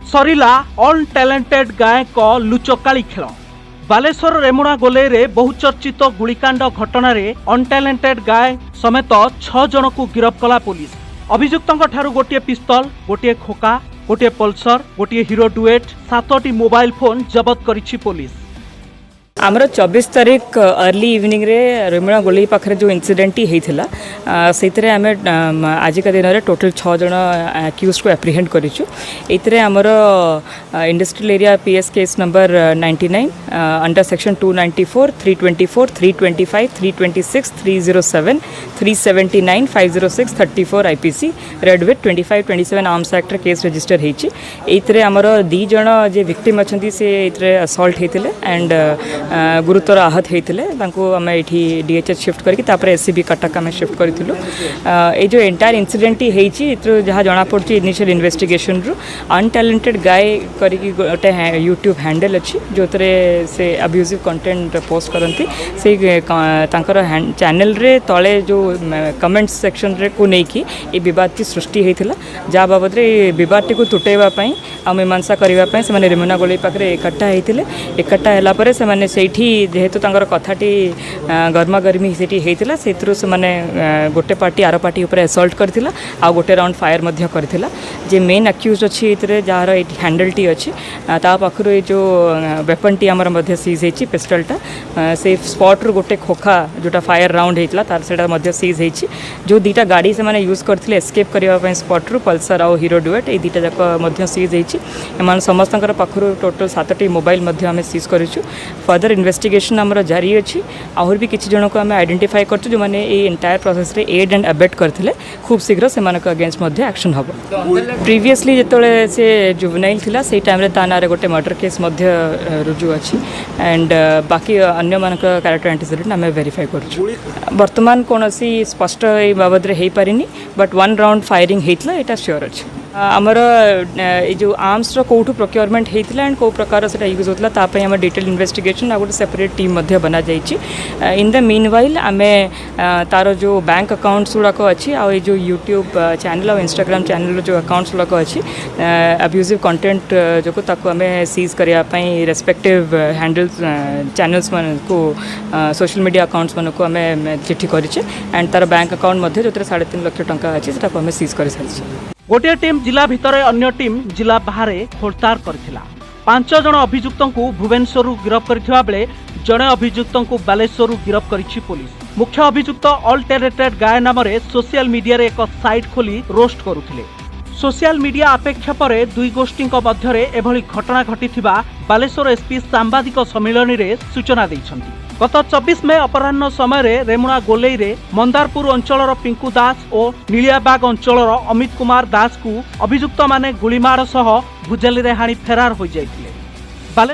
सरिला untalented गाय को लुचकाली खेल। बालेश्वर रेमुणा गोले रे बहुचर्चित गुलिकांड घटना रे अनटैलेंटेड गाय समेत 6 जन को गिरफ्त कला पुलिस। अभियुक्तों ठारू गोटे पिस्तल, गोटे खोका, गोटे पल्सर, गोटे हीरो डुएट, 7टी मोबाइल फोन जबत करिछि पुलिस। आमर 24 तारीख अर्ली इवनिंग रे रेमुणा गोलई पाखरे जो इनसीडेंट होता से आम आज का दिन में टोटल 6 जन एक्यूज को एप्रिहेंड करूँ। ये आमर industrial area PS case number 99 under section 294, 324, 325, 326, 307, 379, 506, 34 IPC red with 25, 27 arms act case register होती। ये आमर 2 जन जे विक्टिम अच्छा से असल्ट होते एंड गुरुतर आहत होते आम ये डीएचएच शिफ्ट करके एससीबी कटक आम शिफ्ट करूँ। ये जो एंटायर इनसीडेंट होती जहाँ जमापड़ी इनिशियल इन्वेस्टिगेशन रु अनटैलेंटेड गाय करके गोटे यूट्यूब हैंडल अच्छी जो से अब्यूजिव कंटेंट पोस्ट करती से चैनल रे तले जो कमेंट्स सेक्शन रे को लेकिन ये बद की सृष्टि होता जहाँ बाबद बद को तुटेवाई आ मीमांसा करने से रेमुणा गोलई पाखे एकट्ठा होते। एकट्ठा है जेहेतु कथाटी गर्मा गर्मी होता से गोटे पार्टी आर पार्टी उपर असल्ट करथिला आ गोटे राउंड फायर मध्य करथिला। जे मेन एक्यूज अच्छी ये जार हैंडल टी अच्छी ता पाखर ये जो वेपन टी आमर मध्य सीज होती पिस्टलटा से स्पॉट रू गोटे खोखा जोटा फायर राउंड होता तार से सीज होती। जो 2टा गाड़ी से मैंने यूज करते एस्केप करने स्पॉट रू पल्सर आउ हीरो डुएट ये 2टा जाक सीज होती। एम समस्त पाखर टोटल 7टी मोबाइल आम सीज करूँ। फर्दर इन्वेस्टिगेशन आमर जारी अच्छी। आहर भी किसी जन को आम आइडेंटिफाई करछु जो मैंने ये एंटायर प्रोसेस रे एड एंड अबेट करथिले। खूब शीघ्र से अगेंस्ट मध्य एक्शन हम। प्रीवियसली जिते से जुवेनाइल थिला से टाइम रे ता नारे गोटे मर्डर केस मध्य रुजु अच्छी एंड बाकी अन्य मान कैरेक्टर एंटीसीडेंट आम वेरीफाई करूँ। वर्तमान कौन स्पष्ट ये बाबद हो पारिनी बट 1 राउंड फायरिंग होता यहाँ श्योर अच्छी। आमर जो आर्म्स कौटू प्रोक्योरमेंट होता एंड कौ प्रकार से यूज होता आम डिटेल इन्वेस्टिगेशन आ गोटे सेपरेट टीम बना जाइए। इन द मीन वाइल आम तार जो बैंक अकाउंट्स गुड़ाक अच्छी आ जो यूट्यूब चैनल और इंस्टाग्राम चैनल जो अकाउंट्स गुड़ाक अच्छी अब्यूजिव कंटेंट जो आम सीज करने रेस्पेक्टिव हैंडल्स चैनल्स को सोशल मीडिया अकाउंट्स मानक आम चिठी करें एंड तार बैंक अकाउंट जो 3.5 लाख टंका अच्छी से आम सीज कर सारी। गोटे टीम जिला भितर अन्य टीम जिला बाहर खोलतार करथिला। 5 जन अभियुक्तों को भुवनेश्वर गिरफ्त करथिबा बेले जड़े अभियुक्तों को बालेश्वर गिरफ्त करिछि पुलिस। मुख्य अभियुक्त अनटैलेंटेड गाय नाम सोशल मीडिया रे एक साइट खोली रोस्ट करुथिले। सोशल मीडिया अपेक्षा पर 2 गोष्ठी मध्य एभली घटना घटिथिबा बालेश्वर एसपी सांबादिक सम्मेलन रे सूचना दैछंती। गत 24 मे अपराह्न समय रेमुणा गोलई रे मंदारपुर अंचल पिंकू दास और नीलियाबाग अंचल अमित कुमार दास को अभियुक्त माने गुलीमाड़ सह भुजाली रे हाणी फेरार हो जाइथिले।